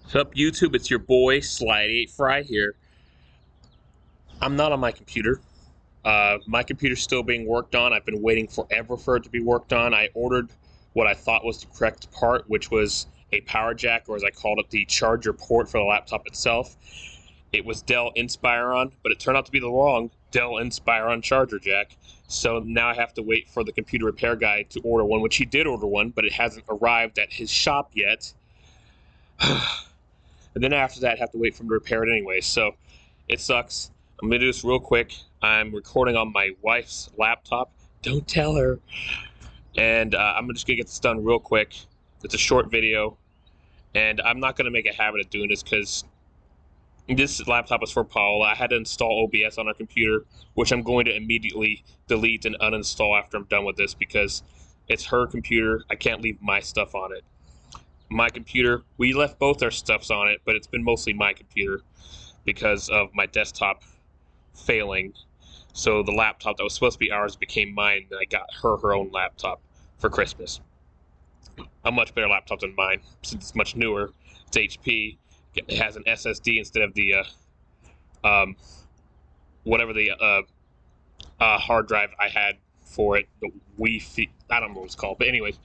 What's up, YouTube? It's your boy Slide8 Fry here. I'm not on my computer. My computer's still being worked on. I've been waiting forever for it to be worked on. I ordered what I thought was the correct part, which was a power jack, or as I called it, the charger port for the laptop itself. It was Dell Inspiron, but it turned out to be the wrong Dell Inspiron charger jack. So now I have to wait for the computer repair guy to order one, which he did order one, but it hasn't arrived at his shop yet. And then after that, I have to wait for him to repair it anyway. So it sucks. I'm going to do this real quick. I'm recording on my wife's laptop. Don't tell her. And I'm just going to get this done real quick. It's a short video. And I'm not going to make a habit of doing this because this laptop is for Paula. I had to install OBS on our computer, which I'm going to immediately delete and uninstall after I'm done with this because it's her computer. I can't leave my stuff on it. My computer, we left both our stuffs on it, but it's been mostly my computer because of my desktop failing. So the laptop that was supposed to be ours became mine, and I got her own laptop for Christmas. A much better laptop than mine, since it's much newer. It's HP. It has an SSD instead of the whatever the hard drive I had for it. The Wi-Fi, I don't know what it's called, but anyways,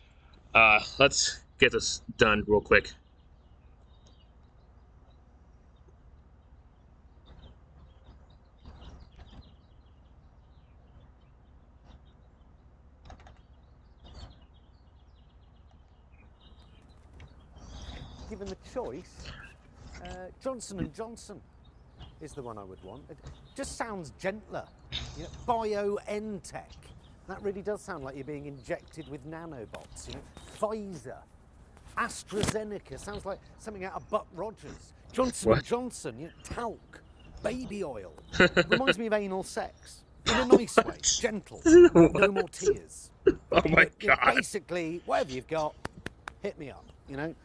let's get this done real quick. Given the choice, Johnson & Johnson is the one I would want. It just sounds gentler. You know, BioNTech. That really does sound like you're being injected with nanobots. You know, Pfizer, AstraZeneca sounds like something out of Buck Rogers. Johnson & Johnson, you know, talc, baby oil. Reminds me of anal sex in a nice way, gentle, no more tears. Oh my God! Basically, whatever you've got, hit me up. You know,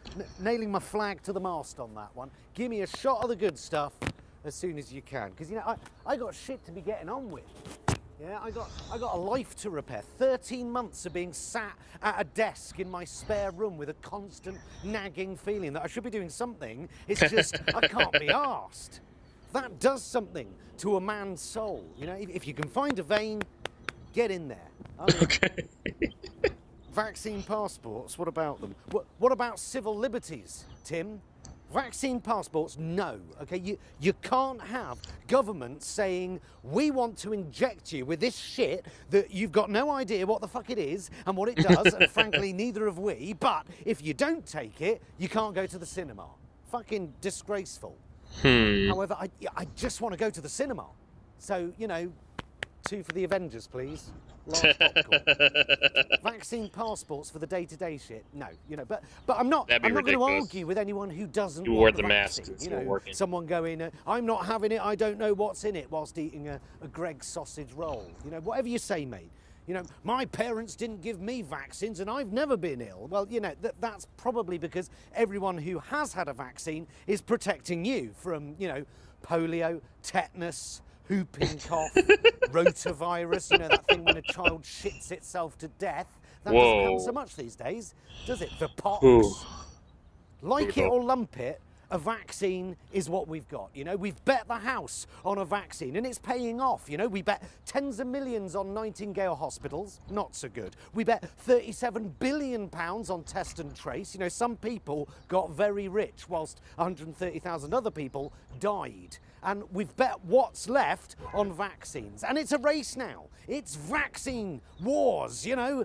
nailing my flag to the mast on that one. Give me a shot of the good stuff as soon as you can, because you know I got shit to be getting on with. Yeah, I got a life to repair. 13 months of being sat at a desk in my spare room with a constant nagging feeling that I should be doing something. It's just I can't be arsed. That does something to a man's soul. You know, if you can find a vein, get in there. I mean, Okay. Vaccine passports, what about them? What about civil liberties, Tim? Vaccine passports, no. Okay, you can't have government saying, we want to inject you with this shit that you've got no idea what the fuck it is and what it does, and frankly, neither have we, but if you don't take it, you can't go to the cinema. Fucking disgraceful. However, I just want to go to the cinema. So, you know, 2 for the Avengers, please. Large popcorn. Vaccine passports for the day-to-day shit. No, you know, but I'm not going to argue with anyone who doesn't You want wore the the mask, vaccine. it's You not know, working. someone going, I'm not having it, I don't know what's in it, whilst eating a Greggs sausage roll. You know, whatever you say, mate. You know, my parents didn't give me vaccines and I've never been ill. Well, you know, that's probably because everyone who has had a vaccine is protecting you from, you know, polio, tetanus, whooping cough, rotavirus, you know, that thing when a child shits itself to death. That doesn't happen so much these days, does it? The pox. Ooh. Like it or lump it, a vaccine is what we've got. You know, we've bet the house on a vaccine and it's paying off. You know, we bet tens of millions on Nightingale hospitals, not so good. We bet £37 billion on test and trace. You know, some people got very rich whilst 130,000 other people died. And we've bet what's left on vaccines. And it's a race now. It's vaccine wars, you know.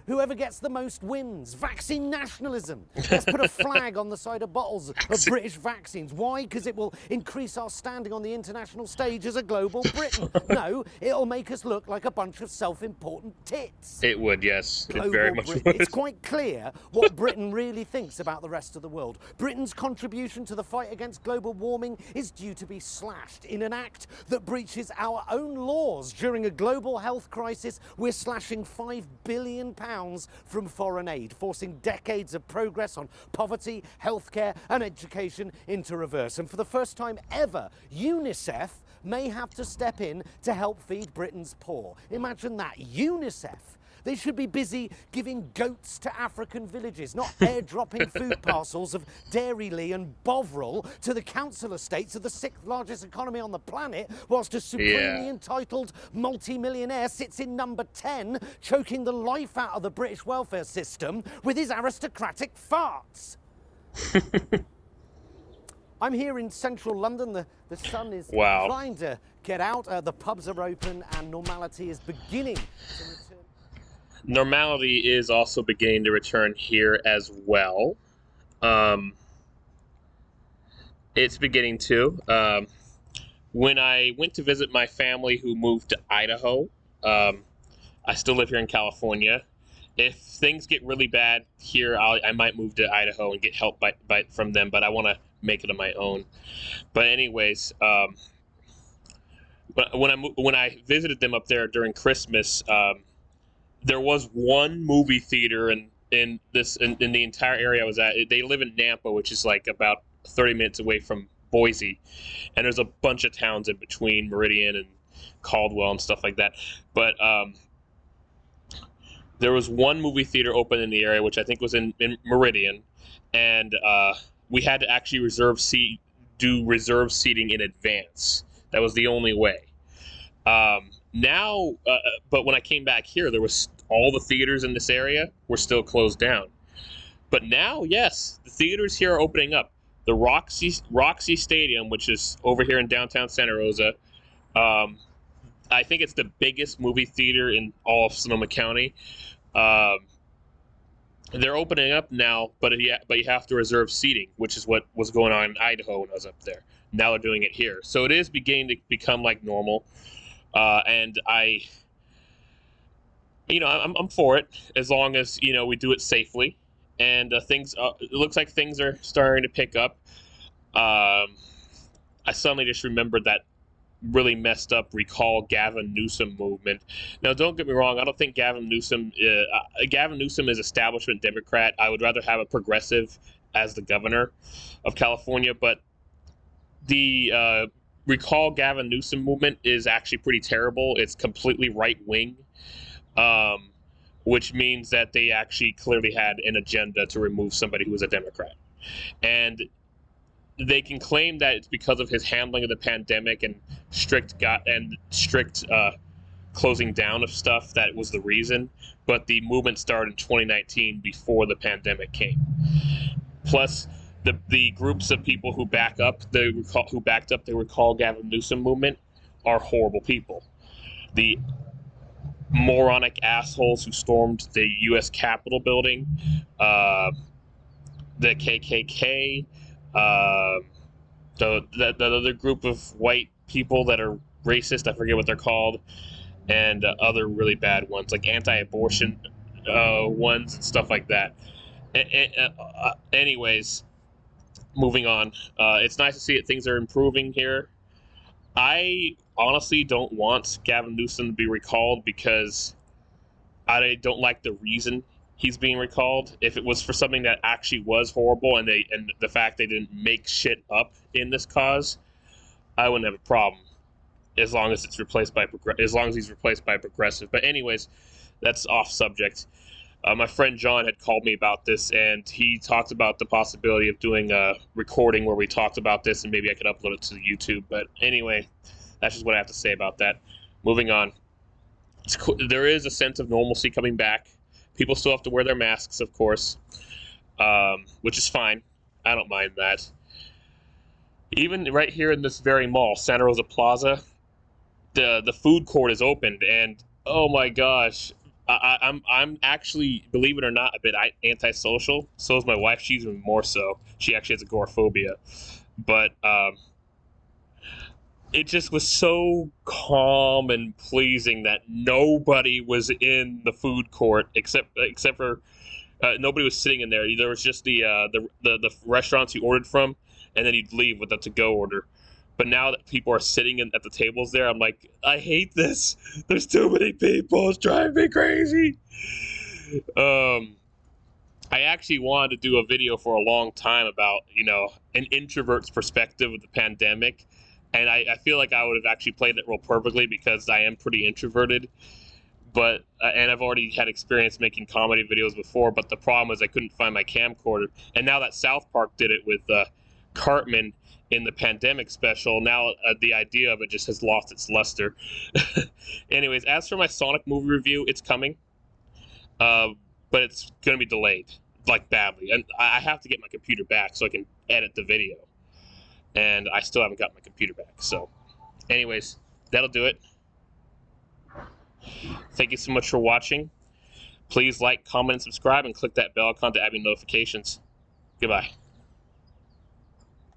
Whoever gets the most wins. Vaccine nationalism. Let's put a flag on the side of bottles of British vaccines. Why? Because it will increase our standing on the international stage as a global Britain. No, it'll make us look like a bunch of self-important tits. It would, yes. It very much would. It's quite clear what Britain really thinks about the rest of the world. Britain's contribution to the fight against global warming is due to be slashed in an act that breaches our own laws. During a global health crisis, we're slashing £5 billion from foreign aid, forcing decades of progress on poverty, healthcare and education into reverse. And for the first time ever, UNICEF may have to step in to help feed Britain's poor. Imagine that, UNICEF They should be busy giving goats to African villages, not airdropping food parcels of Dairylee and Bovril to the council estates of the 6th largest economy on the planet, whilst a supremely Yeah. entitled multi-millionaire sits in number 10, choking the life out of the British welfare system with his aristocratic farts. I'm here in central London. The sun is Wow. trying to get out. The pubs are open and normality is beginning to return. Normality is also beginning to return here as well. It's beginning to. When I went to visit my family who moved to Idaho, I still live here in California. If things get really bad here, I might move to Idaho and get help from them, but I want to make it on my own. But anyways, when I visited them up there during Christmas, there was one movie theater in the entire area I was at. They live in Nampa, which is like about 30 minutes away from Boise, and there's a bunch of towns in between, Meridian and Caldwell and stuff like that. But there was one movie theater open in the area, which I think was in Meridian, and we had to actually do reserve seating in advance. That was the only way. Now, but when I came back here, there was all the theaters in this area were still closed down. But now, yes, the theaters here are opening up. The Roxy Stadium, which is over here in downtown Santa Rosa, I think it's the biggest movie theater in all of Sonoma County. They're opening up now, but you have to reserve seating, which is what was going on in Idaho when I was up there. Now they're doing it here, so it is beginning to become like normal. And I'm for it as long as we do it safely, and things. It looks like things are starting to pick up. I suddenly just remembered that really messed up Recall Gavin Newsom movement. Now, don't get me wrong. I don't think Gavin Newsom is establishment Democrat. I would rather have a progressive as the governor of California, but the Recall Gavin Newsom movement is actually pretty terrible. It's completely right-wing, which means that they actually clearly had an agenda to remove somebody who was a Democrat. And they can claim that it's because of his handling of the pandemic and strict closing down of stuff that was the reason, but the movement started in 2019 before the pandemic came. Plus, the groups of people who backed up the Recall Gavin Newsom movement are horrible people. The moronic assholes who stormed the U.S. Capitol building, the KKK, the other group of white people that are racist, I forget what they're called, and other really bad ones like anti-abortion ones and stuff like that. Anyways, moving on. It's nice to see that things are improving here. I honestly don't want Gavin Newsom to be recalled because I don't like the reason he's being recalled. If it was for something that actually was horrible and the fact they didn't make shit up in this cause, I wouldn't have a problem as long as he's replaced by progressive. But anyways, that's off subject. My friend John had called me about this, and he talked about the possibility of doing a recording where we talked about this, and maybe I could upload it to YouTube. But anyway, that's just what I have to say about that. Moving on. There is a sense of normalcy coming back. People still have to wear their masks, of course, which is fine. I don't mind that. Even right here in this very mall, Santa Rosa Plaza, the food court is opened, and oh my gosh, I'm actually, believe it or not, a bit antisocial. So is my wife. She's even more so. She actually has agoraphobia. But it just was so calm and pleasing that nobody was in the food court except for nobody was sitting in there. There was just the restaurants you ordered from, and then you'd leave with a to-go order. But now that people are sitting at the tables there, I'm like, I hate this. There's too many people. It's driving me crazy. I actually wanted to do a video for a long time about, an introvert's perspective of the pandemic. And I feel like I would have actually played that role perfectly because I am pretty introverted. But and I've already had experience making comedy videos before, but the problem is I couldn't find my camcorder. And now that South Park did it with Cartman in the pandemic special, now the idea of it just has lost its luster. Anyways, as for my Sonic movie review, it's coming, but it's going to be delayed, like badly. And I have to get my computer back so I can edit the video. And I still haven't got my computer back. So, anyways, that'll do it. Thank you so much for watching. Please like, comment, and subscribe, and click that bell icon to add me notifications. Goodbye.